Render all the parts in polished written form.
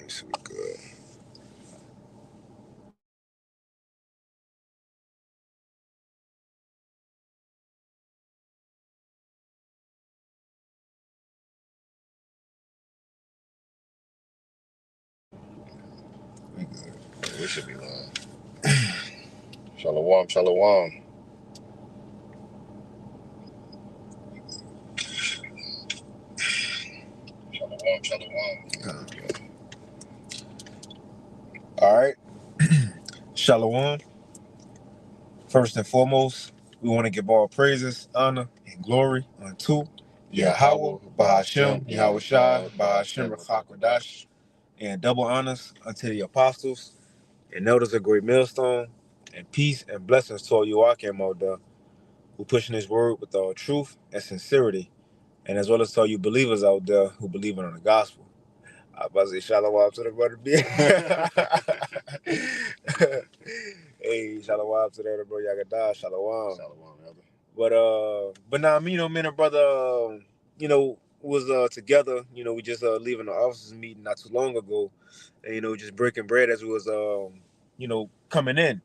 Should be good. We good. We should be live. Shalom, shalom. Shalom, shalom. All right. Shalom. First and foremost, we want to give all praises, honor, and glory unto Yahweh, Bahashem, Yahweh Shai, Bahashem, Rachakwadash, and double honors unto the apostles and elders of Great Millstone, and peace and blessings to all you Akim Moda, who pushing his word with all truth and sincerity, and as well as to all you believers out there who believe in the gospel. I was about to say shalom to the brother B. Hey, shalom to the other bro Yagadah, shalom. Shalom, elder. But now me, me and a brother, was together. We just leaving the offices meeting not too long ago, and just breaking bread as we was coming in.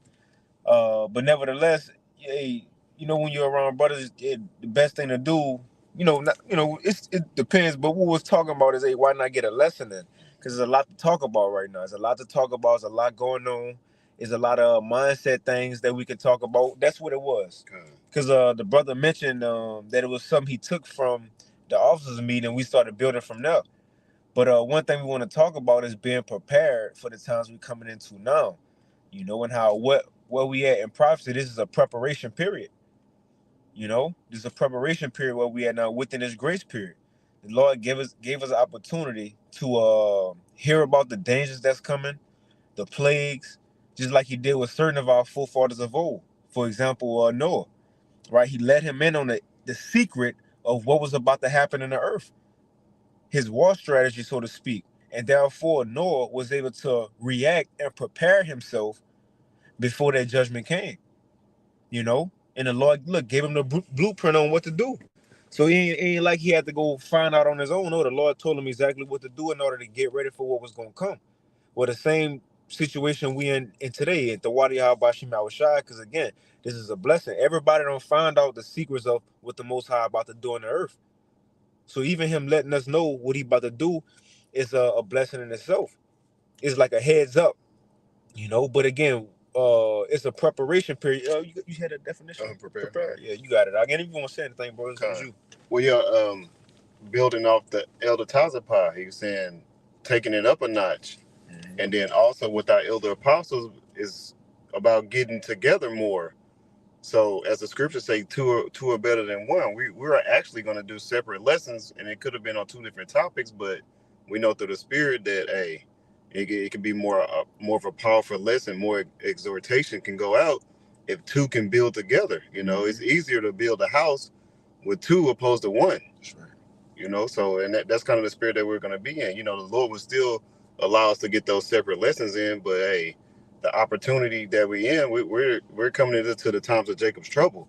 But nevertheless, hey, when you're around brothers, the best thing to do, not, it depends. But what we was talking about is, hey, why not get a lesson in? Because there's a lot to talk about right now. There's a lot to talk about. There's a lot going on. There's a lot of mindset things that we could talk about. That's what it was. Because the brother mentioned that it was something he took from the officers meeting. We started building from there. But one thing we want to talk about is being prepared for the times we're coming into now. And how where we at in prophecy, this is a preparation period. This is a preparation period where we are now within this grace period. The Lord gave us an opportunity to hear about the dangers that's coming, the plagues, just like He did with certain of our forefathers of old. For example, Noah, right? He let him in on the secret of what was about to happen in the earth, his war strategy, so to speak. And therefore, Noah was able to react and prepare himself before that judgment came. And the Lord, look, gave him the blueprint on what to do. So he ain't like he had to go find out on his own. No, the Lord told him exactly what to do in order to get ready for what was going to come. Well, the same situation we in today at the Wadi Habashim Awashai, because again, this is a blessing. Everybody don't find out the secrets of what the Most High about to do on the earth. So even him letting us know what he about to do is a blessing in itself. It's like a heads up. But again, it's a preparation period. You had a definition. Prepare. Yeah, you got it. Again, if you want to say anything, bro, it's you. Well, yeah. Building off the Elder Tazapah, he was saying taking it up a notch, and then also with our elder apostles is about getting together more. So as the scriptures say, two are better than one. We're actually going to do separate lessons, and it could have been on two different topics, but we know through the Spirit that it can be more of a powerful lesson, more exhortation can go out if two can build together. It's easier to build a house with two opposed to one. That's right. So and that's kind of the spirit that we're going to be in. The Lord will still allow us to get those separate lessons in, but hey, the opportunity that we're in, we're coming into the times of Jacob's trouble.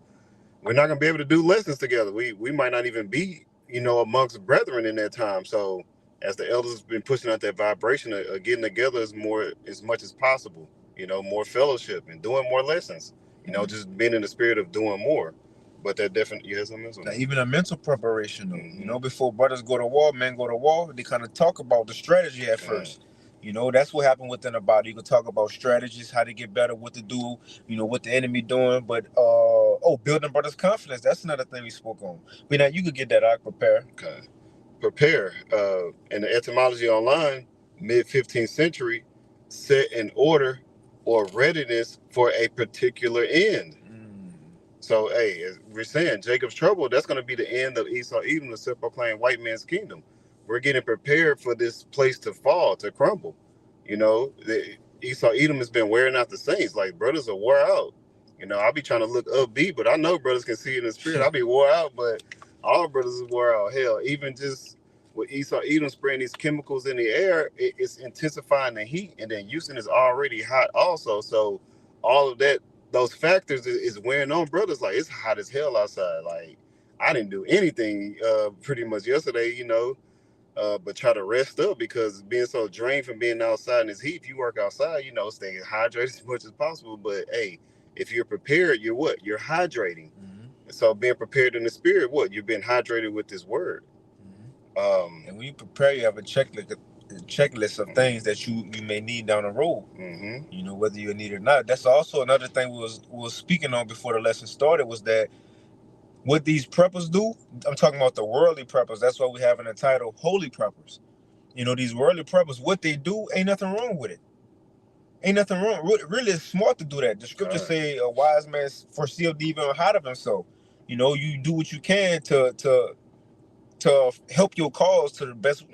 We're not going to be able to do lessons together. We might not even be, amongst brethren in that time. So as the elders have been pushing out that vibration of getting together as much as possible, more fellowship and doing more lessons, just being in the spirit of doing more. But that definitely, you have something else? Now, even a mental preparation, though. Before brothers go to war, men go to war, they kind of talk about the strategy at first. That's what happened within the body. You can talk about strategies, how to get better, what to do, what the enemy doing. But, building brothers' confidence, that's another thing we spoke on. But now you could get that out, prepare. Okay. Prepare. In the etymology online, mid-15th century, set in order or readiness for a particular end. So, hey, as we're saying, Jacob's trouble, that's going to be the end of Esau Edom, the self-proclaimed white man's kingdom. We're getting prepared for this place to fall, to crumble. Esau Edom has been wearing out the saints. Like, brothers are wore out. I'll be trying to look upbeat, but I know brothers can see it in the spirit. I'll be wore out, but all brothers is wore out. Hell, even just with Esau Edom spraying these chemicals in the air, it's intensifying the heat. And then Houston is already hot also. So all of that, those factors is wearing on brothers. Like, it's hot as hell outside. Like, I didn't do anything pretty much yesterday, but try to rest up, because being so drained from being outside in this heat, if you work outside, stay hydrated as much as possible. But hey, if you're prepared, you're what? You're hydrating. And so being prepared in the spirit, what? You're being hydrated with this word. And when you prepare, you have a checklist of things that you may need down the road. Whether you need it or not. That's also another thing we was speaking on before the lesson started, was that what these preppers do. I'm talking about the worldly preppers. That's why we have in the title holy preppers. These worldly preppers, what they do, ain't nothing wrong with it. Ain't nothing wrong. Really, it's smart to do that. The scriptures say a wise man foreseeth the evil and hide of himself. You do what you can to help your cause to the best,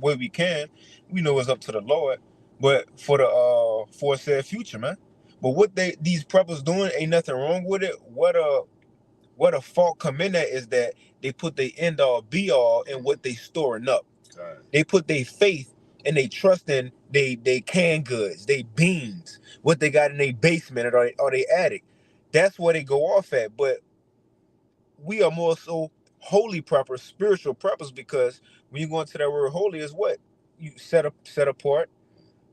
way we can. We know it's up to the Lord, but for the for said future, man. But what these preppers doing, ain't nothing wrong with it. What a fault come in at is that they put their end all be all in what they storing up. They put their faith and they trust in they canned goods, they beans, what they got in their basement or they attic. That's where they go off at. But we are more so holy preppers, spiritual preppers, because when you go into that word holy is what? You set apart.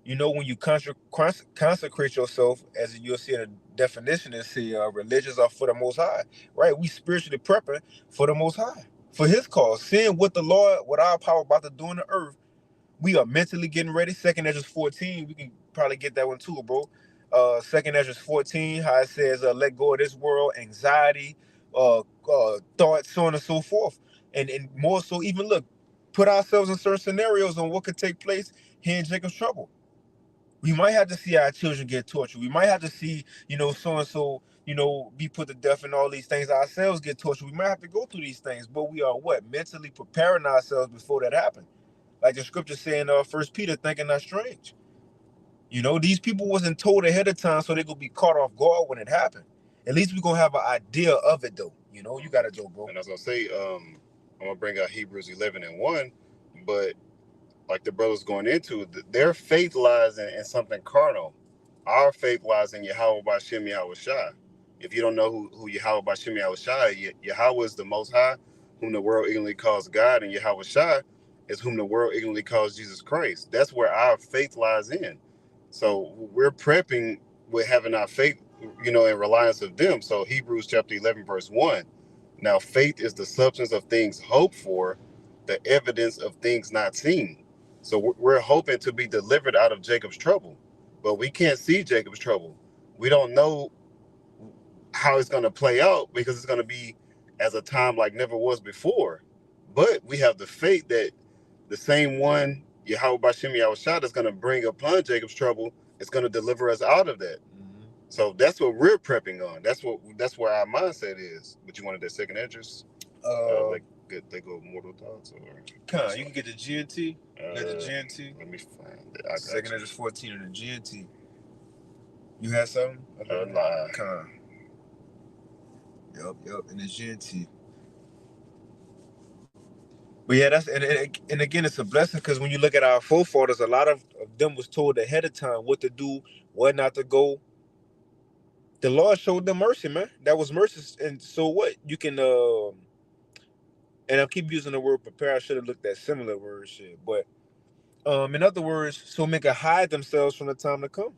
When you consecrate yourself, as you'll see in the definition, is religious are for the Most High, right? We spiritually prepping for the Most High, for His cause, seeing what the Lord, what our power about to do on the earth. We are mentally getting ready. Second Ezra 14, we can probably get that one too, bro. Second Ezra 14, how it says, let go of this world, anxiety, thoughts, so on and so forth. And more so, even look, put ourselves in certain scenarios on what could take place here in Jacob's trouble. We might have to see our children get tortured. We might have to see, so and so, be put to death and all these things. Ourselves get tortured. We might have to go through these things, but we are what? Mentally preparing ourselves before that happens. Like the scripture saying, First Peter, thinking not strange. These people wasn't told ahead of time, so they gonna be caught off guard when it happened. At least we gonna have an idea of it, though. You gotta go, bro. And I was gonna say, I'm gonna bring out Hebrews 11:1, but like the brothers going into, their faith lies in something carnal. Our faith lies in Yahweh Bashem Yahweh Shai. If you don't know who Yahweh Bashem Yahweh Shai, Yahweh is the Most High, whom the world ignorantly calls God, and Yahweh Shai is whom the world ignorantly calls Jesus Christ. That's where our faith lies in. So we're prepping with having our faith, in reliance of them. So Hebrews chapter 11, verse 1. Now faith is the substance of things hoped for, the evidence of things not seen. So we're hoping to be delivered out of Jacob's trouble, but we can't see Jacob's trouble. We don't know how it's going to play out, because it's going to be as a time like never was before. But we have the faith that the same one, Yahweh Bashem Yahweh Shai, is going to bring upon Jacob's trouble, is going to deliver us out of that. So that's what we're prepping on. That's where our mindset is. But you wanted that second address? They go Mortal Thoughts, or you can get the GNT. Get the GNT. Let me find it. Second Ezra 14 and the GNT. You had something? Nah. Yep, and the GNT. But yeah, and again, it's a blessing, because when you look at our forefathers, a lot of them was told ahead of time what to do, where not to go. The Lord showed them mercy, man. That was mercy. And so what? You can and I keep using the word prepare. I should have looked at similar words, shit. But in other words, so men can hide themselves from the time to come.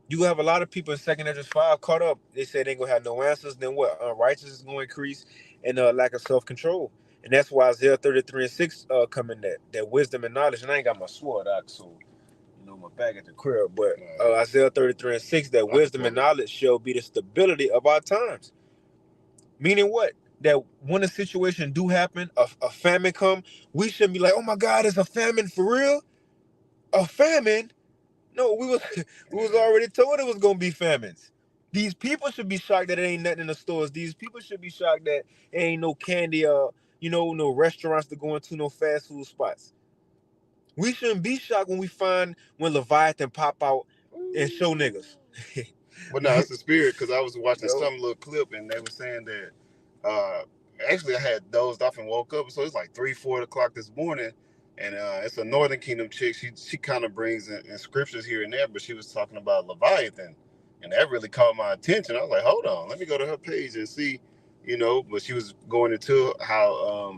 You have a lot of people in Second Ezra 5 caught up. They say they ain't gonna have no answers. Then what? Unrighteousness is gonna increase, and lack of self-control. And that's why Isaiah 33:6 come in that wisdom and knowledge. And I ain't got my sword out, so my bag at the crib. But Isaiah 33:6, that wisdom and knowledge shall be the stability of our times. Meaning what? That when a situation do happen, a famine come, we shouldn't be like, oh my God, it's a famine for real? A famine? No, we was already told it was gonna be famines. These people should be shocked that it ain't nothing in the stores. These people should be shocked that there ain't no candy, no restaurants to go into, no fast food spots. We shouldn't be shocked when Leviathan pop out and show niggas. But no, it's the spirit, because I was watching some little clip and they were saying that actually I had dozed off and woke up, so it's like 3-4 o'clock this morning, and it's a Northern Kingdom chick. She kind of brings in scriptures here and there, but she was talking about Leviathan, and that really caught my attention. I was like, hold on, let me go to her page and see, but she was going into how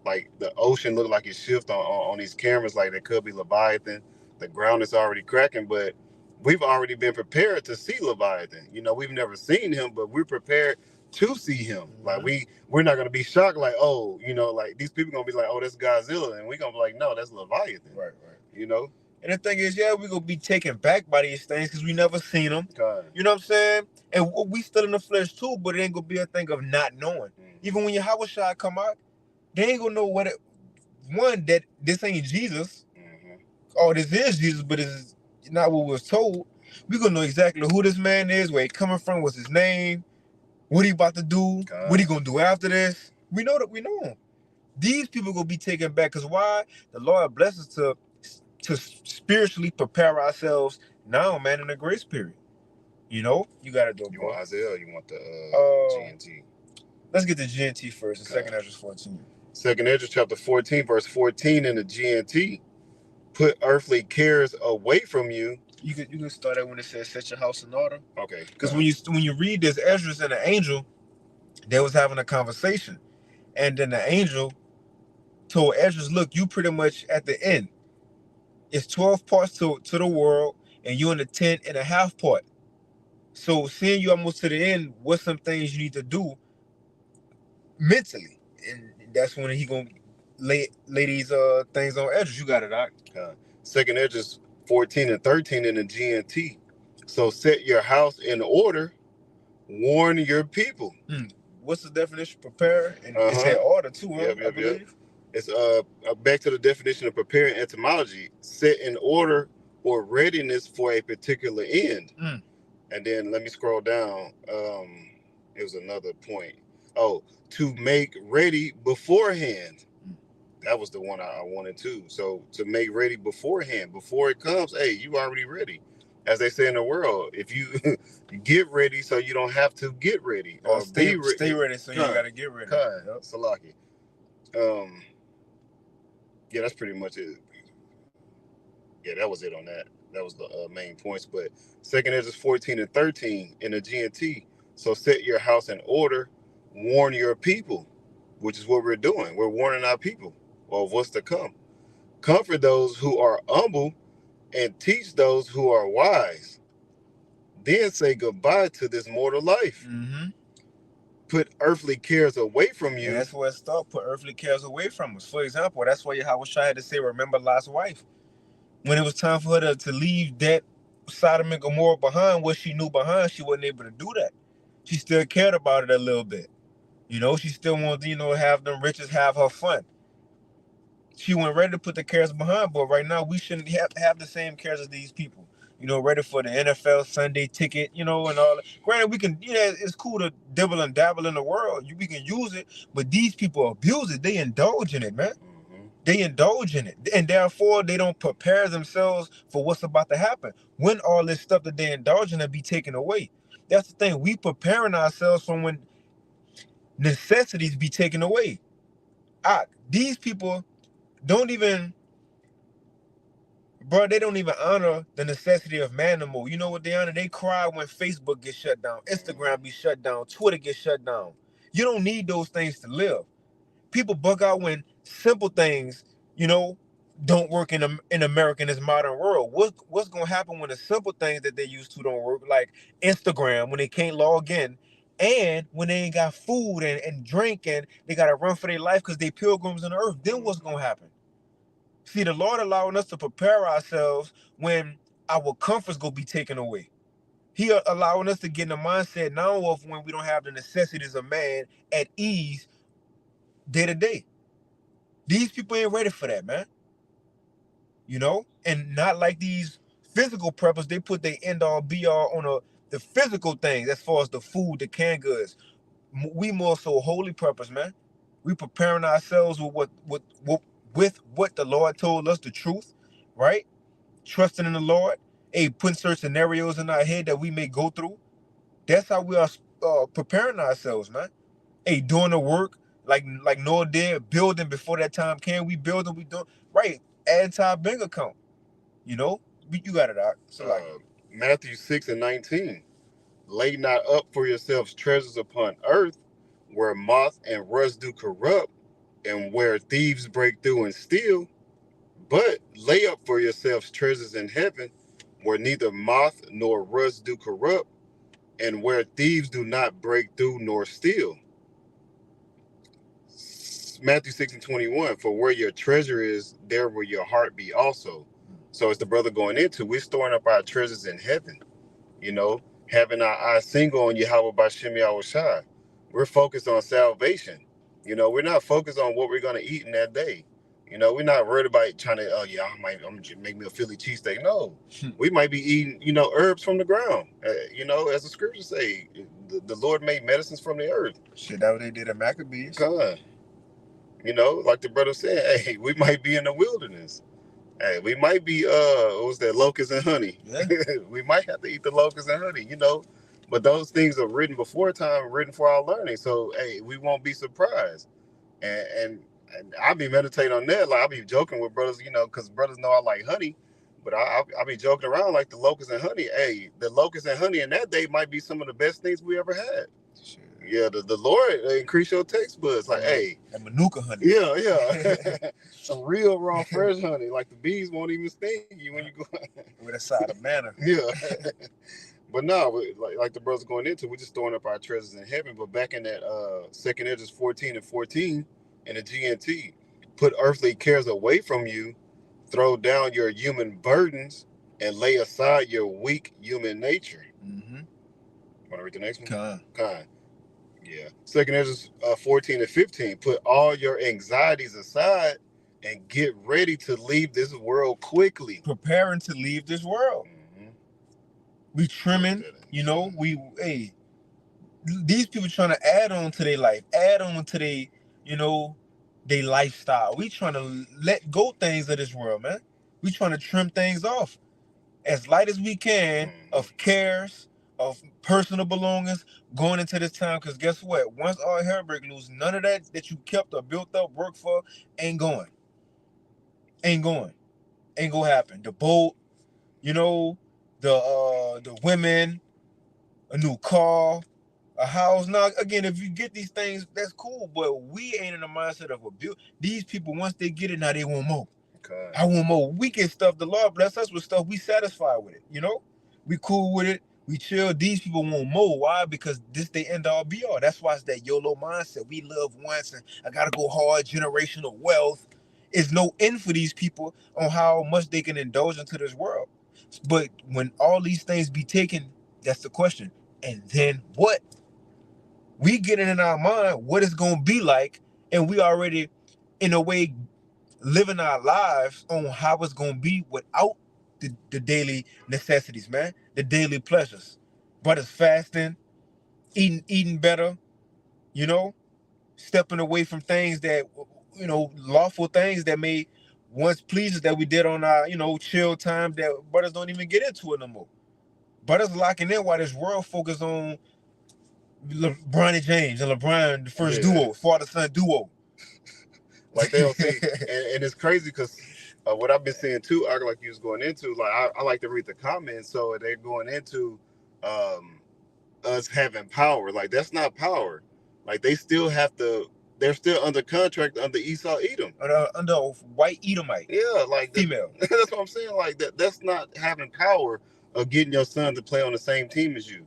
like the ocean look like it shift on these cameras, like there could be Leviathan. The ground is already cracking, but we've already been prepared to see Leviathan. You know, we've never seen him, but we're prepared to see him. Like we're not gonna be shocked, like, oh, you know, like these people gonna be like, oh, that's Godzilla, and we're gonna be like, no, that's Leviathan. Right. You know? And the thing is, yeah, we're gonna be taken back by these things because we never seen them. God. You know what I'm saying? And we still in the flesh too, but it ain't gonna be a thing of not knowing. Even when Yahweh Shai come out, they ain't gonna know what it, one, that this ain't Jesus, or this is Jesus, but it's not what was told. We gonna know exactly who this man is, where he coming from, what's his name, what he about to do, what he gonna do after this. We know that we know him. These people gonna be taken back because why? The Lord bless us to spiritually prepare ourselves now, man, in the grace period. You know, you gotta do. You want Isaiah? Or you want the GNT? Let's get the GNT first. In 2nd Ezra 14. 2nd Ezra chapter 14, verse 14 in the GNT. Put earthly cares away from you. You can start out when it says set your house in order. Okay. Because when you read this, Ezra and the angel, they was having a conversation, and then the angel told Ezra, "Look, you pretty much at the end. It's 12 parts to the world, and you're in the 10.5 part. So seeing you almost to the end, what's some things you need to do mentally?" And that's when he gonna lay these things on Ezra. You got it, Doc. 2nd Ezra 14 and 13 in the GNT. So set your house in order, warn your people. What's the definition? Prepare, and it said order too. I believe. It's back to the definition of prepare in etymology. Set in order or readiness for a particular end. And then let me scroll down. It was another point. Oh, to make ready beforehand. That was the one I wanted too. So to make ready beforehand, before it comes, hey, you already ready. As they say in the world, if you get ready so you don't have to get ready. Or stay ready so you gotta get ready. Salaki. Yeah, that's pretty much it. Yeah, that was it on that. That was the main points. But 2nd Ezra 14 and 13 in the GNT. So set your house in order, warn your people, which is what we're doing. We're warning our people of what's to come. Comfort those who are humble and teach those who are wise. Then say goodbye to this mortal life. Put earthly cares away from you. And that's where it starts. Put earthly cares away from us. For example, that's why Yahweh Shai had to say, remember Lot's wife. When it was time for her to leave that Sodom and Gomorrah behind, what she knew behind, she wasn't able to do that. She still cared about it a little bit. You know, she still wanted to, have them riches, have her fun. She wasn't ready to put the cares behind, but right now we shouldn't have the same cares as these people. Ready for the NFL Sunday ticket, and all that. Granted, we can, it's cool to dibble and dabble in the world. We can use it, but these people abuse it. They indulge in it, man. They indulge in it, and therefore they don't prepare themselves for what's about to happen. When all this stuff that they indulge in will be taken away. That's the thing. We preparing ourselves from when necessities be taken away. These people don't even, bro, they don't even honor the necessity of man no more. You know what they honor? They cry when Facebook gets shut down, Instagram be shut down, Twitter gets shut down. You don't need those things to live. People bug out when simple things, don't work in America in this modern world. What's gonna happen when the simple things that they used to don't work, like Instagram, when they can't log in, and when they ain't got food and drink, and they gotta run for their life because they pilgrims on the earth? Then what's gonna happen? See, the Lord allowing us to prepare ourselves when our comforts gonna be taken away. He allowing us to get in the mindset now of when we don't have the necessities of man at ease day to day. These people ain't ready for that, man. And not like these physical preppers. They put their end all be all on the physical things as far as the food, the canned goods. We more so holy preppers, man. We preparing ourselves with what the Lord told us, the truth, right? Trusting in the Lord, putting certain scenarios in our head that we may go through. That's how we are preparing ourselves, man. Doing the work like Noah did, building before that time came. We building, we doing right. Add to our bank account. You got it out. So Matthew 6 and 19. Lay not up for yourselves treasures upon earth, where moth and rust do corrupt, and where thieves break through and steal, but lay up for yourselves treasures in heaven, where neither moth nor rust do corrupt, and where thieves do not break through nor steal. Matthew 6:21, for where your treasure is, there will your heart be also. So as the brother going into, we're storing up our treasures in heaven, having our eyes single on Yahweh Bashem Yahushai. We're focused on salvation. We're not focused on what we're going to eat in that day. We're not worried about trying to, I'm just make me a Philly cheesesteak. No, we might be eating, herbs from the ground. As the scriptures say, the Lord made medicines from the earth. Shit, that what they did at Maccabees. God. Like the brother said, hey, we might be in the wilderness. Hey, we might be what was that, locusts and honey? Yeah. We might have to eat the locusts and honey, But those things are written before time, written for our learning. So hey, we won't be surprised. And I'll be meditating on that. Like I'll be joking with brothers, because brothers know I like honey. But I'll be joking around like the locusts and honey. Hey, the locusts and honey in that day might be some of the best things we ever had. Sure. Yeah, the Lord increase your taste buds. Like, hey, and Manuka honey. Yeah. Some real raw fresh honey. Like the bees won't even sting you when you go with a side of manna. Yeah. But no, like the brothers going into, we're just throwing up our treasures in heaven. But back in that 2 Ezra 14:14 in the GNT, put earthly cares away from you, throw down your human burdens, and lay aside your weak human nature. Mm-hmm. Want to read the next one? Khan. Yeah. 2 Ezra 14:15. Put all your anxieties aside and get ready to leave this world quickly. Preparing to leave this world. Mm-hmm. We trimming, these people trying to add on to their life, add on to their, their lifestyle. We trying to let go things of this world, man. We trying to trim things off as light as we can of cares, of personal belongings going into this time. Because guess what? Once all hell break loose, none of that you kept or built up, worked for, ain't going. Ain't gonna happen. The boat, the women, a new car, a house. Now, again, if you get these things, that's cool. But we ain't in the mindset of a build. These people, once they get it, now they want more. Okay. I want more. We get stuff. The Lord bless us with stuff. We satisfied with it. We cool with it. We chill. These people want more. Why? Because this they end all be all. That's why it's that YOLO mindset. We live once, and I gotta go hard. Generational wealth. Is no end for these people on how much they can indulge into this world. But when all these things be taken, that's the question. And then what? We get it in our mind what it's gonna be like, and we already, in a way, living our lives on how it's gonna be without the daily necessities, man. The daily pleasures. Brothers fasting, eating better, stepping away from things that, lawful things that may once please us that we did on our, chill time that brothers don't even get into it no more. Brothers locking in while this world focus on LeBron James and LeBron, the first duo, father-son duo. Like they don't see, and it's crazy because what I've been seeing too, like you was going into, like I like to read the comments, so they're going into us having power. Like that's not power. Like they still have to. They're still under contract under Esau Edom. Under white Edomite. Yeah, like female. That's what I'm saying. Like that's not having power of getting your son to play on the same team as you.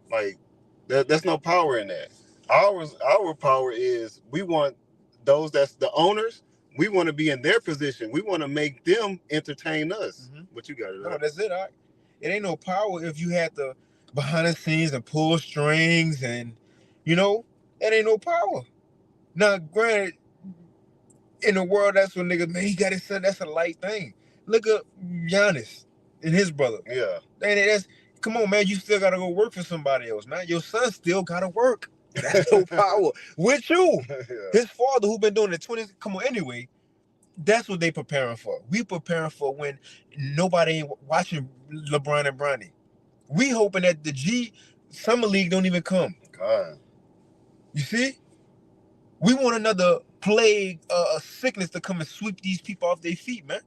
Like that's no power in that. Our power is we want those that's the owners. We want to be in their position. We want to make them entertain us. Mm-hmm. What you got? No, that's it. It ain't no power if you had to behind the scenes and pull strings and it ain't no power. Now, granted, in the world, that's when niggas, man, he got his son. That's a light thing. Look at Giannis and his brother. Yeah. And come on, man, you still got to go work for somebody else, man. Your son still got to work. That's no power. With you. Yeah. His father, who been doing it 20, come on, anyway, that's what they preparing for. We preparing for when nobody ain't watching LeBron and Bronny. We hoping that the G Summer League don't even come. God. You see? We want another plague, a sickness to come and sweep these people off their feet, man.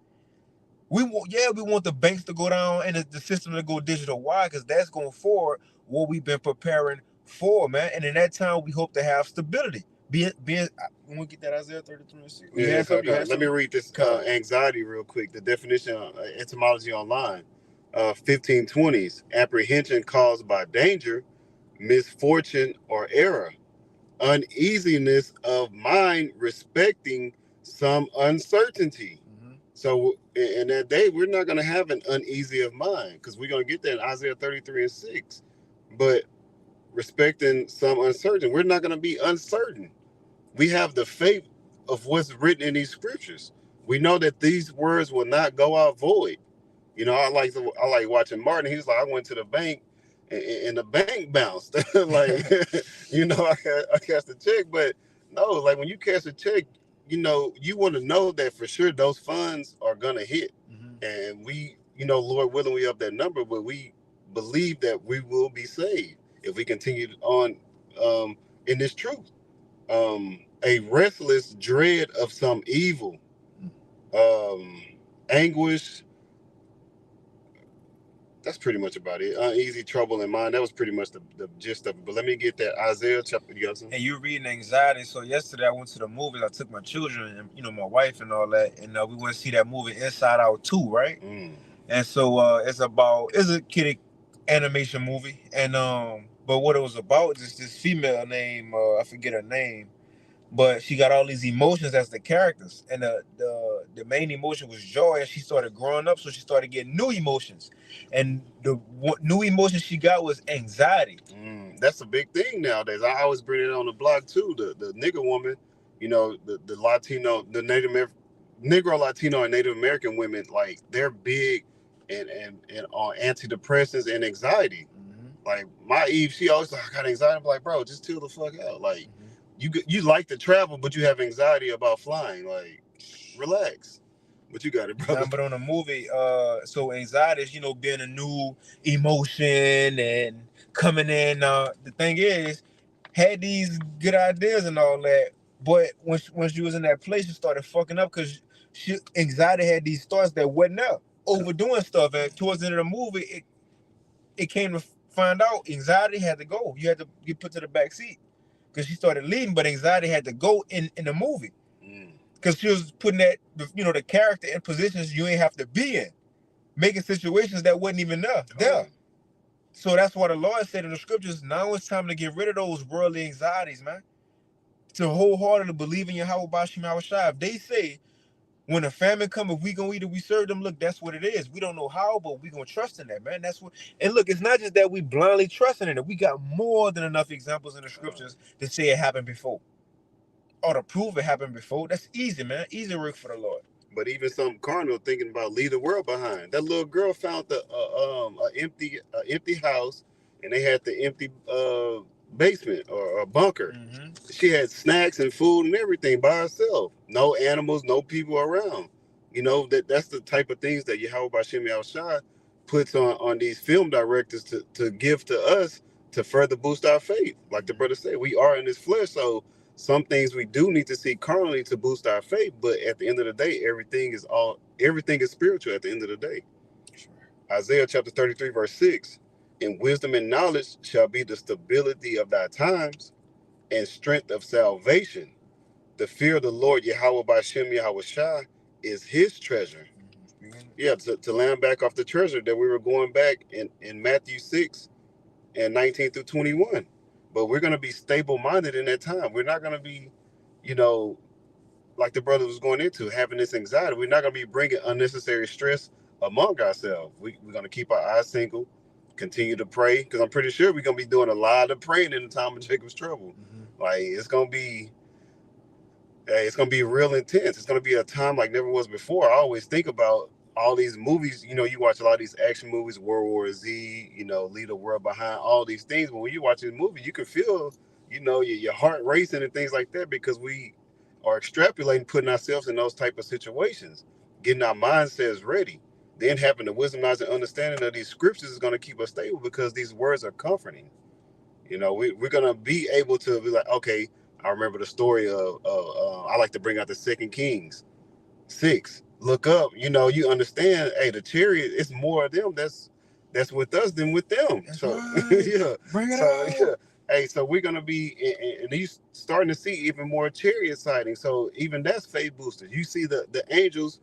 We want the banks to go down and the system to go digital. Why? Because that's going forward what we've been preparing for, man. And in that time, we hope to have stability when we get that Isaiah 33:6. Yeah, let me read this anxiety real quick. The definition, etymology online. 1520s, apprehension caused by danger, misfortune, or error. Uneasiness of mind respecting some uncertainty. So in that day, we're not going to have an uneasy of mind because we're going to get that in Isaiah 33:6. But respecting some uncertainty, we're not going to be uncertain. We have the faith of what's written in these scriptures. We know that these words will not go out void. You know, I like watching Martin. He was like, I went to the bank and the bank bounced. Like, you know, I cashed a check, but no, like when you cash a check, you know, you want to know that for sure those funds are gonna hit. And we, you know, Lord willing, we up that number, but we believe that we will be saved if we continue on in this truth. A restless dread of some evil, anguish. That's pretty much about it. Uneasy, trouble in mind. That was pretty much the gist of it. But let me get that Isaiah chapter. You got something? And you're reading anxiety. So yesterday I went to the movies. I took my children and, you know, my wife and all that. And we went to see that movie Inside Out 2, right? And so it's a kiddie animation movie. And but what it was about is this female named, I forget her name, but she got all these emotions as the characters, and the main emotion was joy. And she started growing up, so she started getting new emotions, and the new emotion she got was anxiety. That's a big thing nowadays. I always bring it on the blog too. The nigger woman, you know, the Latino, the Negro, Latino, and Native American women, like they're big and on antidepressants and anxiety. Like my Eve, she always like, I got anxiety. I'm like, bro, just chill the fuck out. Like. You like to travel, but you have anxiety about flying. Like, relax. But you got it, brother. But on a movie, so anxiety is, you know, being a new emotion and coming in. The thing is, had these good ideas and all that, but when she was in that place, she started fucking up because anxiety had these thoughts that wasn't up, overdoing stuff. And towards the end of the movie, it came to find out anxiety had to go. You had to get put to the back seat. Because she started leading, but anxiety had to go in the movie. Because she was putting that, you know, the character in positions you ain't have to be in, making situations that wasn't even there. So that's why the Lord said in the scriptures, now it's time to get rid of those worldly anxieties, man. To wholeheartedly believe in Yahweh Bashim Yahushua. If they say, when a famine come, if we gonna eat it, we serve them. Look, that's what it is. We don't know how, but we gonna trust in that, man. That's what. And look, it's not just that we blindly trusting in it. We got more than enough examples in the scriptures to say it happened before, or to prove it happened before. That's easy, man. Easy work for the Lord. But even some carnal thinking about leave the world behind. That little girl found the empty house, and they had the empty basement or a bunker. She had snacks and food and everything by herself. No animals, no people around. You know, that's the type of things that Yahweh Bashim Yahushua puts on these film directors to give to us to further boost our faith. Like the brother said, we are in this flesh, so some things we do need to see carnally to boost our faith. But at the end of the day, everything is spiritual at the end of the day. Isaiah chapter 33, verse 6. And wisdom and knowledge shall be the stability of thy times and strength of salvation. The fear of the Lord Yahweh Bashim Yahushua is his treasure. Yeah, to land back off the treasure that we were going back in Matthew 6 and 19 through 21. But we're going to be stable-minded in that time. We're not going to be, you know, like the brother was going into, having this anxiety. We're not going to be bringing unnecessary stress among ourselves. We're going to keep our eyes single, continue to pray, because I'm pretty sure we're going to be doing a lot of praying in the time of Jacob's trouble. Like, it's going to be real intense. It's going to be a time like never was before. I always think about all these movies. You know, you watch a lot of these action movies, World War Z, you know, Leave the World Behind, all these things. But when you watch this movie, you can feel, you know, your heart racing and things like that, because we are extrapolating, putting ourselves in those type of situations, getting our mindsets ready. Then having the wisdom, knowledge, and understanding of these scriptures is going to keep us stable, because these words are comforting. You know, we're going to be able to be like, okay, I remember the story of I like to bring out the 2 Kings 6. Look up, you know, you understand, hey, the chariot, it's more of them that's with us than with them. That's so right. Yeah. Bring it out. Yeah. Hey, so we're gonna be, and you starting to see even more chariot sightings. So even that's faith boosters. You see the angels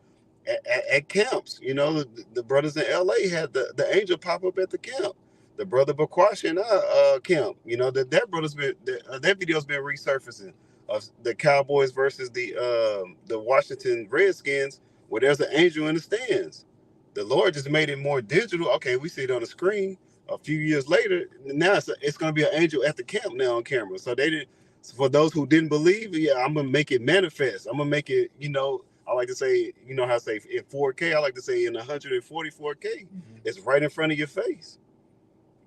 at camps. You know, the brothers in L.A. had the angel pop up at the camp. The brother Bakwashi and camp. You know that brother's been that video's been resurfacing of the Cowboys versus the Washington Redskins, where there's an angel in the stands. The Lord just made it more digital. Okay, we see it on the screen. A few years later, now it's going to be an angel at the camp now on camera. So they didn't. For those who didn't believe, yeah, I'm gonna make it manifest. I'm gonna make it. You know, I like to say, you know how I say in 4K. I like to say in 144K. It's right in front of your face.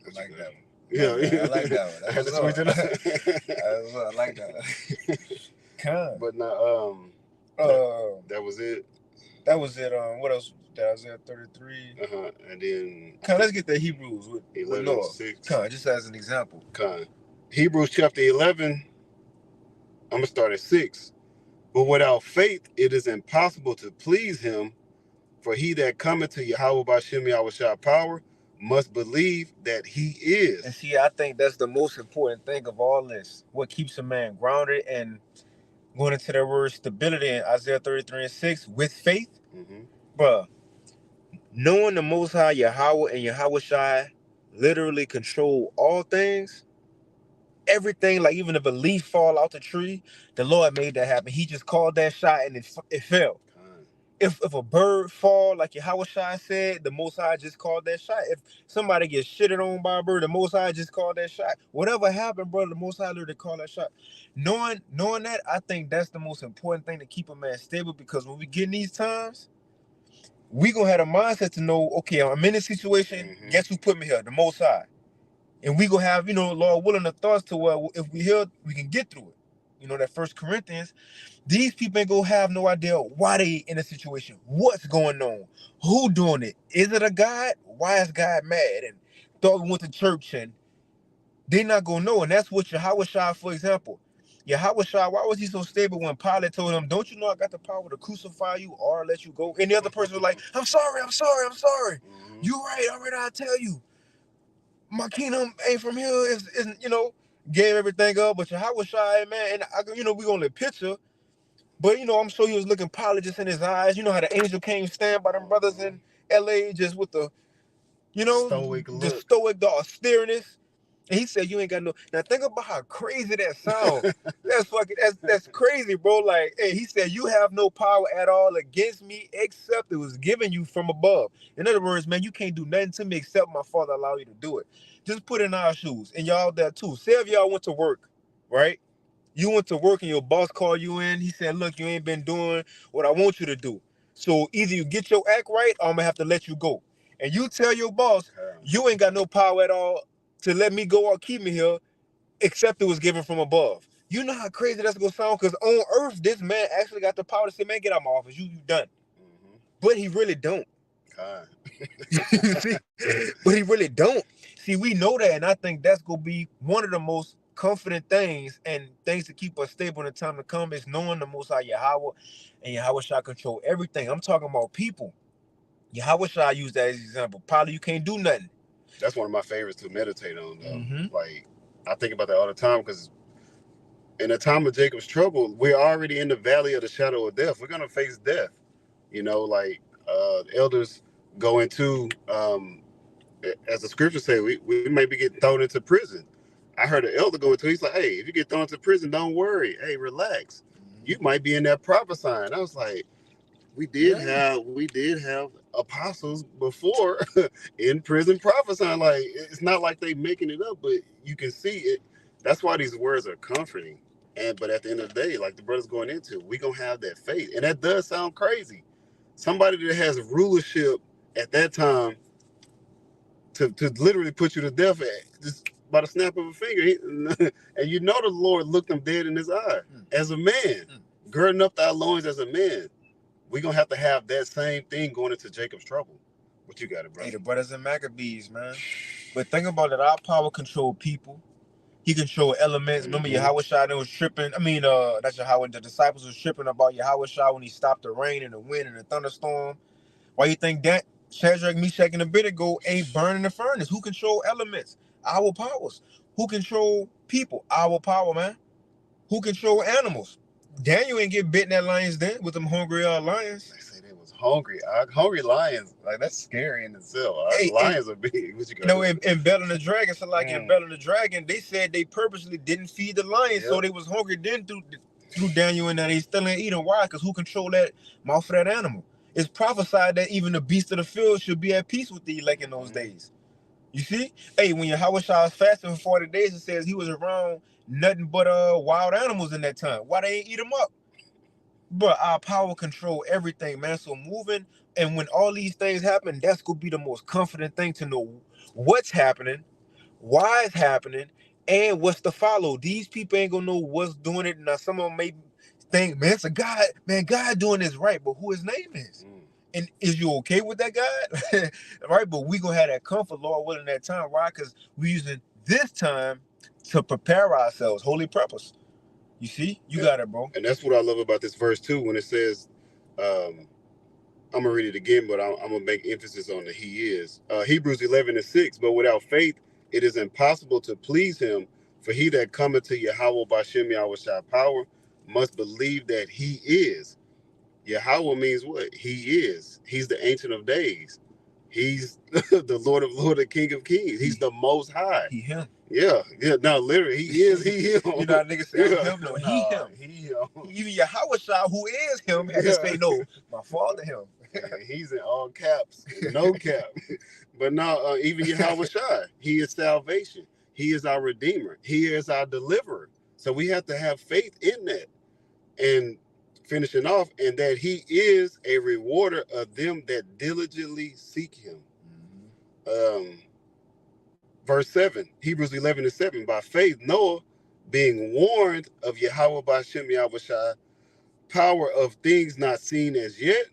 I like that one. Yeah, I like that one. I had to switch it up. I like that. But now, that was it. That was it. What else? That was at 33. And then let's get the Hebrews with Noah. Just as an example. Hebrews chapter 11. I'm gonna start at 6. But without faith, it is impossible to please him. For he that cometh to Yahweh by Shem Yahushua power must believe that he is. And see, I think that's the most important thing of all this. What keeps a man grounded and going into that word stability in Isaiah 33:6 with faith, bruh. Knowing the Most High Yahweh and Yahushua literally control all things, everything, like even if a leaf fall out the tree, the Lord made that happen. He just called that shot and it fell. If a bird fall, like Yahushua said, the Most High just called that shot. If somebody gets shitted on by a bird, the Most High just called that shot. Whatever happened, brother, the Most High literally called that shot. Knowing that, I think that's the most important thing to keep a man stable, because when we get in these times, we gonna have a mindset to know, okay, I'm in this situation. Guess who put me here? The Most High. And we gonna have, Lord willing, the thoughts to where if we here, we can get through it. You know, that 1 Corinthians, these people ain't gonna have no idea why they in a situation, what's going on, who doing it. Is it a God? Why is God mad? And thought we went to church, and they not gonna know. And that's what Yahushua, for example. Yahushua, why was he so stable when Pilate told him, don't you know I got the power to crucify you or let you go? And the other person was like, I'm sorry. You right, already I'll tell you. My kingdom ain't from here, isn't, gave everything up. But Yahushua, man, and we gonna picture. But I'm sure he was looking Pilate just in his eyes. You know how the angel came stand by them brothers in LA just with the, stoic look. The stoic, the austereness. And he said, you ain't got no. Now think about how crazy that sounds. That's crazy, bro. Like, hey, he said, you have no power at all against me except it was given you from above. In other words, man, you can't do nothing to me except my Father allow you to do it. Just put in our shoes, and y'all there too. Say if y'all went to work, right? You went to work and your boss called you in. He said, look, you ain't been doing what I want you to do. So either you get your act right or I'm gonna have to let you go. And you tell your boss, you ain't got no power at all to let me go or keep me here, except it was given from above. You know how crazy that's gonna sound? Because on earth, this man actually got the power to say, man, get out of my office. You done. But he really don't. See? But he really don't. See, we know that, and I think that's gonna be one of the most confident things and things to keep us stable in the time to come is knowing the Most High Yahweh and Yahweh shall control everything. I'm talking about people. Yahweh shall use that as an example. Probably you can't do nothing. That's one of my favorites to meditate on, though. Like, I think about that all the time, because in the time of Jacob's trouble, we're already in the valley of the shadow of death. We're going to face death. Like elders go into, as the scriptures say, we may be getting thrown into prison. I heard an elder go into, he's like, hey, if you get thrown into prison, don't worry. Hey, relax. You might be in there prophesying. I was like, we did have apostles before in prison prophesying. Like, it's not like they making it up, but you can see it. That's why these words are comforting. But at the end of the day, like the brother's going into, we gonna have that faith. And that does sound crazy. Somebody that has rulership at that time to literally put you to death just by the snap of a finger. And the Lord looked him dead in his eye as a man, girding up thy loins as a man. We're going to have that same thing going into Jacob's trouble. What you got it, brother? Hey, the brothers and Maccabees, man. But think about it, our power control people. He control elements. Remember Yahushua was tripping. That's Yahweh. The disciples was tripping about Yahushua when he stopped the rain and the wind and the thunderstorm. Why you think that Shadrach, Meshach, and Abednego ain't burning the furnace? Who control elements? Our powers. Who control people? Our power, man. Who control animals? Daniel ain't get bit in that lion's den with them hungry lions. They say they was hungry. Hungry lions, like that's scary in itself. Hey, lions are big. What you You know, in Bell and the Dragon, so like in Bell and the Dragon, they said they purposely didn't feed the lions, so they was hungry then through Daniel and that they still ain't eating. Why? Because who control that mouth of that animal? It's prophesied that even the beasts of the field should be at peace with the elect in those days. You see? Hey, when Yahweh Shah was fasting for 40 days, it says he was around nothing but wild animals in that time. Why they ain't eat them up? But our power control everything, man. So moving, and when all these things happen, that's gonna be the most confident thing to know what's happening, why it's happening, and what's to follow. These people ain't gonna know what's doing it. Now some of them may think, man, it's a God, man, God doing this right, but who his name is. And is you okay with that God? Right? But we gonna have that comfort, Lord willing, that time. Why? Because we're using this time to prepare ourselves, holy purpose. You see? You got it, bro. And that's what I love about this verse too, when it says, I'm gonna read it again, but I'm gonna make emphasis on the he is. Hebrews 11:6, but without faith it is impossible to please him, for he that cometh to Yahweh by Shem Yahweh Shai power must believe that he is. Yahweh means what? He is. He's the Ancient of Days. He's the Lord of Lords, the King of Kings. He's the Most High. He him. Yeah. No, literally, he is. He him. You know how niggas say him? No, he him. He him. Even Yahweh Shah, who is him, had to say no. My father him. He's in all caps, no cap. But now, even Yahweh Shai, he is salvation. He is our Redeemer. He is our deliverer. So we have to have faith in that. And finishing off, and that he is a rewarder of them that diligently seek him. Verse 7, Hebrews 11:7, by faith Noah, being warned of Yahweh by Shem Yahweh Shai, power of things not seen as yet,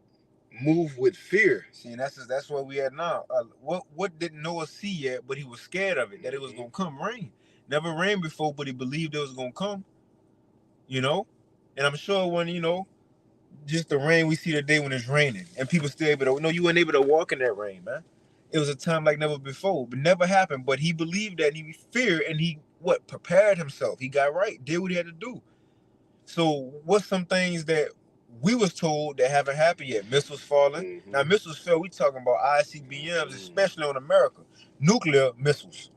moved with fear. See, that's where we at now. What didn't Noah see yet, but he was scared of it, that it was gonna come rain. Never rained before, but he believed it was gonna come. You know? And I'm sure when, just the rain we see today when it's raining, and people still able to, you weren't able to walk in that rain, man. It was a time like never before, but never happened. But he believed that, and he feared, and he prepared himself. He got right, did what he had to do. So what's some things that we was told that haven't happened yet? Missiles falling. Now missiles fell. We talking about ICBMs, especially on America. Nuclear missiles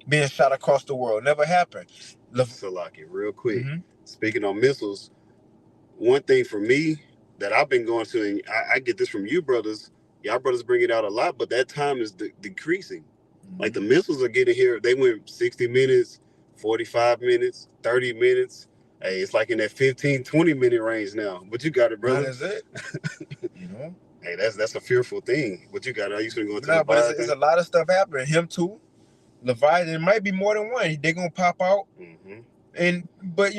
being shot across the world. Never happened. Salaki, real quick. Speaking on missiles, one thing for me that I've been going to, and I get this from you brothers, y'all brothers bring it out a lot, but that time is decreasing. Like the missiles are getting here. They went 60 minutes, 45 minutes, 30 minutes. Hey, it's like in that 15, 20-minute range now. But you got it, brother. That is it. Hey, that's a fearful thing. But you got it. I used to go to the but it's a lot of stuff happening. Him too. Leviathan, it might be more than one. They're going to pop out. But,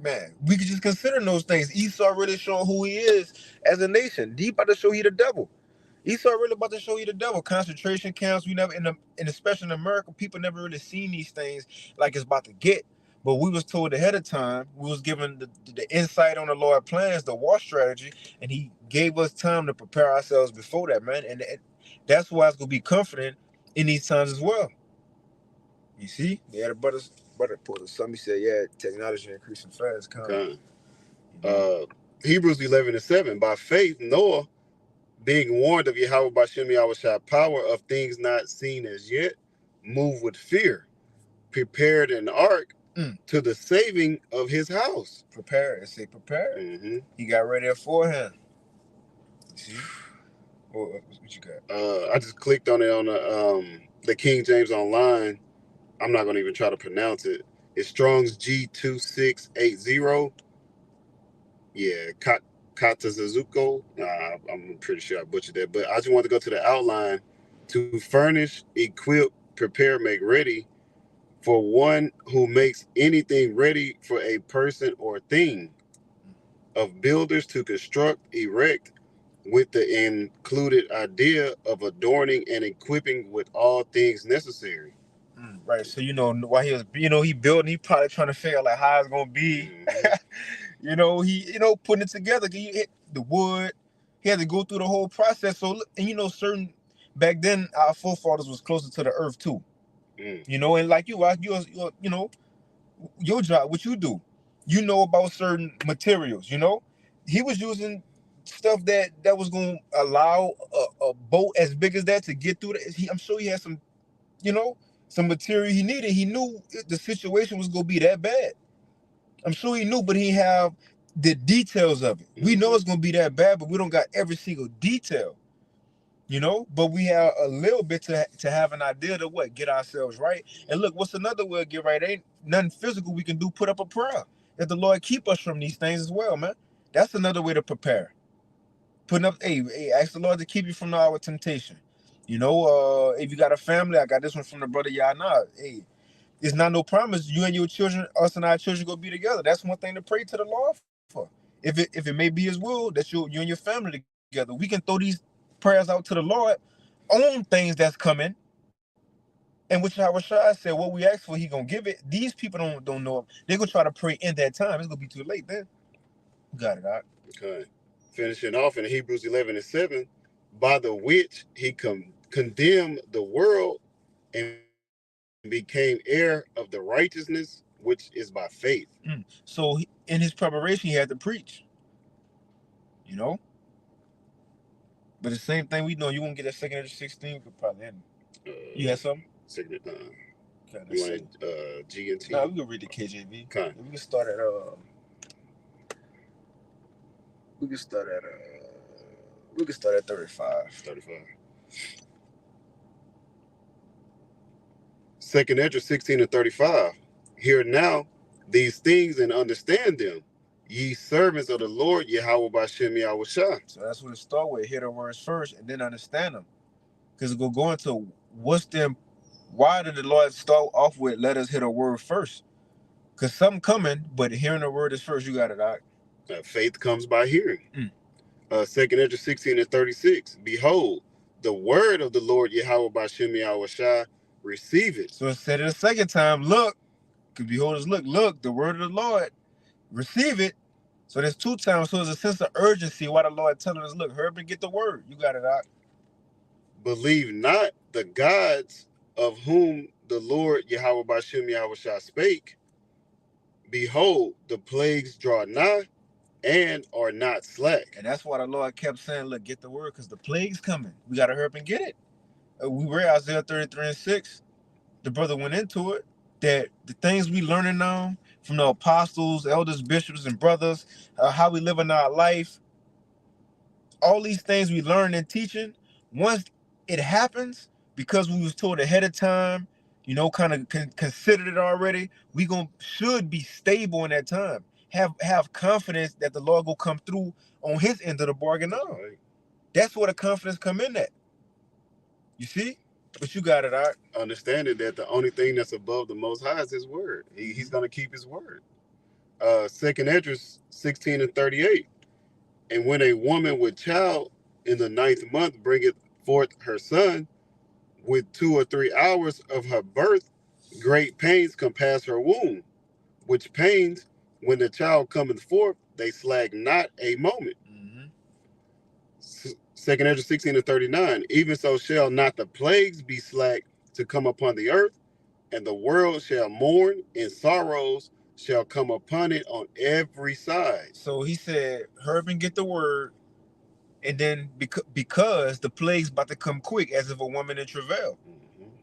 man, we could just consider those things. Esau really showing who he is as a nation. He about to show you the devil. Esau really about to show you the devil. Concentration camps, we never, in especially in America, people never really seen these things like it's about to get. But we was told ahead of time, we was given the insight on the Lord's plans, the war strategy, and he gave us time to prepare ourselves before that, man. And that's why it's going to be confident in these times as well. You see? Yeah, the brother pulled us. Somebody said, yeah, technology increasing fast. Hebrews 11:7, by faith, Noah, being warned of Yahweh by Shem Yahweh Shai, power of things not seen as yet, moved with fear, prepared an ark to the saving of his house. Prepared. It say prepared. He got ready for him. See? What you got? I just clicked on it on the King James Online. I'm not going to even try to pronounce it. It's Strong's G2680. Yeah, Katazazuko. I'm pretty sure I butchered that. But I just want to go to the outline. To furnish, equip, prepare, make ready for one who makes anything ready for a person or thing. Of builders to construct, erect, with the included idea of adorning and equipping with all things necessary. Right, so while he was, he building, he probably trying to figure out like how it's gonna be. He, putting it together. He hit the wood. He had to go through the whole process. So, and certain back then, our forefathers was closer to the earth too. You know, and like you know, your job, what you do, you know about certain materials. You know, he was using stuff that was going to allow a boat as big as that to get through. I'm sure he had some, you know, some material he needed. He knew the situation was going to be that bad. I'm sure he knew, but he have the details of it. We know it's going to be that bad, but we don't got every single detail. You know, but we have a little bit to have an idea to what, get ourselves right. And look, what's another way to get right? Ain't nothing physical we can do. Put up a prayer that the Lord keep us from these things as well, man. That's another way to prepare. Putting up, hey, ask the Lord to keep you from our temptation. You know, if you got a family, I got this one from the brother Yana. Hey, it's not no promise you and your children, us and our children, gonna be together. That's one thing to pray to the Lord for. If it may be His will that you and your family together, we can throw these prayers out to the Lord on things that's coming. And which Rashad said, what we ask for, He gonna give it. These people don't know. They're gonna try to pray in that time. It's gonna be too late then. Got it, all right. Okay. Finishing off in Hebrews 11:7, by the which he condemned the world and became heir of the righteousness which is by faith. So in his preparation, he had to preach. You know? But the same thing we know, you won't get that 2 Ezra 16, we could probably end it. You had something? You want G and T? No, we can read the KJV. Okay. We can start at we can start at 35. 35. 2 Ezra 16:35. Hear now these things and understand them, ye servants of the Lord Yahweh Bashem Yahushua. So that's what it start with. Hear the words first and then understand them. Because it will go into why did the Lord start off with let us hear the word first? Because something coming, but hearing the word is first. You got it, out. Faith comes by hearing. 2 Ezra 16:36. Behold, the word of the Lord Yahweh Bashem Yahushua, receive it. So it said it a second time, look, because behold us, look, the word of the Lord, receive it. So there's 2 times. So there's a sense of urgency why the Lord telling us, look, hurry up and get the word. You got it, out. Believe not the gods of whom the Lord Yahweh Bashem Yahushua spake. Behold, the plagues draw nigh and are not slack. And that's why the Lord kept saying, look, get the word, because the plague's coming. We got to hurry up and get it. We read Isaiah 33:6. The brother went into it, that the things we learning now from the apostles, elders, bishops, and brothers, how we live in our life, all these things we learn and teaching, once it happens, because we was told ahead of time, you know, kind of considered it already, we should be stable in that time. Have confidence that the Lord will come through on His end of the bargain now. Right. That's where the confidence come in at. You see? But you got it, all right. Understanding that the only thing that's above the Most High is His word. He's going to keep His word. 2 Ezra 16:38. And when a woman with child in the 9th month bringeth forth her son, with 2 or 3 hours of her birth, great pains compass her womb, which pains, when the child cometh forth, they slag not a moment. 2 Ezra 16:39. Even so shall not the plagues be slack to come upon the earth, and the world shall mourn, and sorrows shall come upon it on every side. So he said, hurry up and get the word, and then because the plague's about to come quick, as if a woman in travail.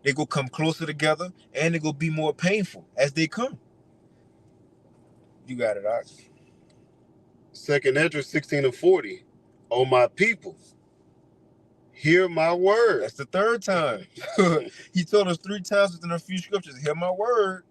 They go come closer together, and they go be more painful as they come. You got it, all right. 2 Ezra 16:40. O my people, hear my word. That's the 3rd time. He told us 3 times within a few scriptures, hear my word.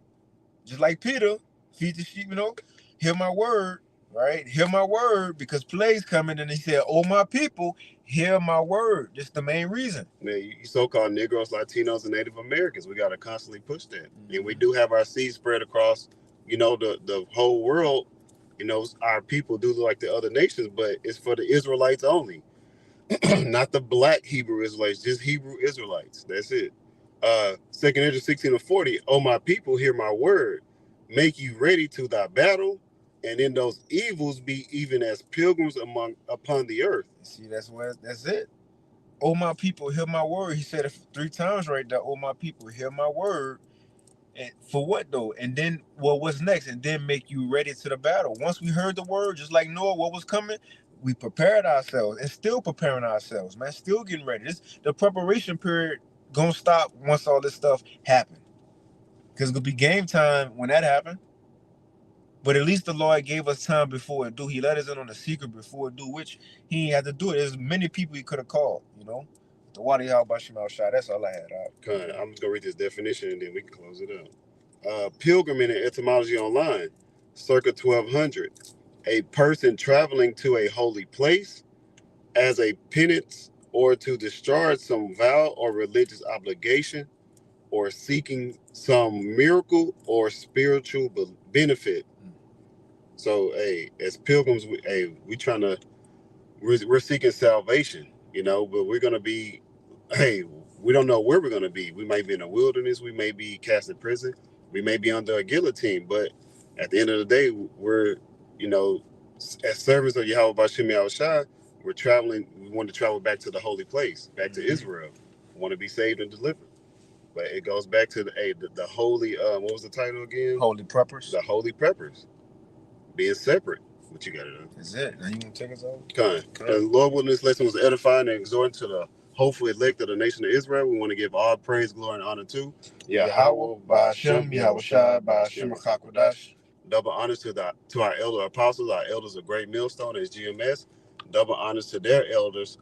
Just like Peter, feed the sheep, you know, hear my word, right? Hear my word, because plagues coming. And he said, oh, my people, hear my word. That's the main reason. Man, you so-called Negroes, Latinos, and Native Americans, we got to constantly push that. And we do have our seeds spread across, you know, the whole world. You know, our people do look like the other nations, but it's for the Israelites only. Not the black Hebrew Israelites, just Hebrew Israelites. That's it. 2 Ezra 16:40. Oh, my people, hear my word. Make you ready to thy battle, and in those evils be even as pilgrims upon the earth. See, that's it. "Oh my people, hear my word." He said it 3 times right there. "Oh my people, hear my word." And for what though? And then, well, what's next? And then make you ready to the battle. Once we heard the word, just like Noah, what was coming, we prepared ourselves and still preparing ourselves, man. Still getting ready. The preparation period gonna stop once all this stuff happen. Because it's gonna be game time when that happened. But at least the Lord gave us time before it do. He let us in on the secret before it do, which he ain't had to do it. There's many people he could have called, you know. The water y'all by Shemal Shah. That's all I had. Okay, I'm just gonna read this definition and then we can close it up. Pilgrim in etymology online, circa 1200, a person traveling to a holy place as a penance or to discharge some vow or religious obligation or seeking some miracle or spiritual benefit. So, as pilgrims, we're seeking salvation, you know, but we're gonna be, we don't know where we're gonna be. We might be in the wilderness, we may be cast in prison, we may be under a guillotine, but at the end of the day, we're, you know, as servants of Yahweh Bashim Yahushua, we're traveling. We want to travel back to the holy place, back to Israel. We want to be saved and delivered. But it goes back to the holy. What was the title again? Holy preppers. The holy preppers, being separate. What you got to do? That's it. Now you gonna take us over? Kind. And Lord, when this lesson was edifying and exhorting to the hopeful elect of the nation of Israel, we want to give all praise, glory, and honor to Yahweh, Ba'ashem, Yahushua, Ba'ashem, Chakodash. Double honors to our elder apostles, our elders of Great Millstone as GMS. Double honors to their elders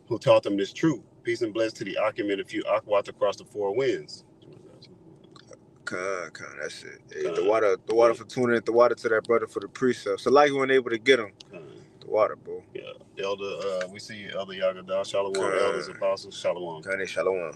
who taught them this truth. Peace and bless to the Akim and a few Akwat across the 4 winds. That's it. Hey, the water for tuning in, the water to that brother for the precept. So like you weren't able to get him. The water, bro. Yeah. Elder, we see you, Elder Yagadah, Shalom, elders, apostles, Shalom. Shalom.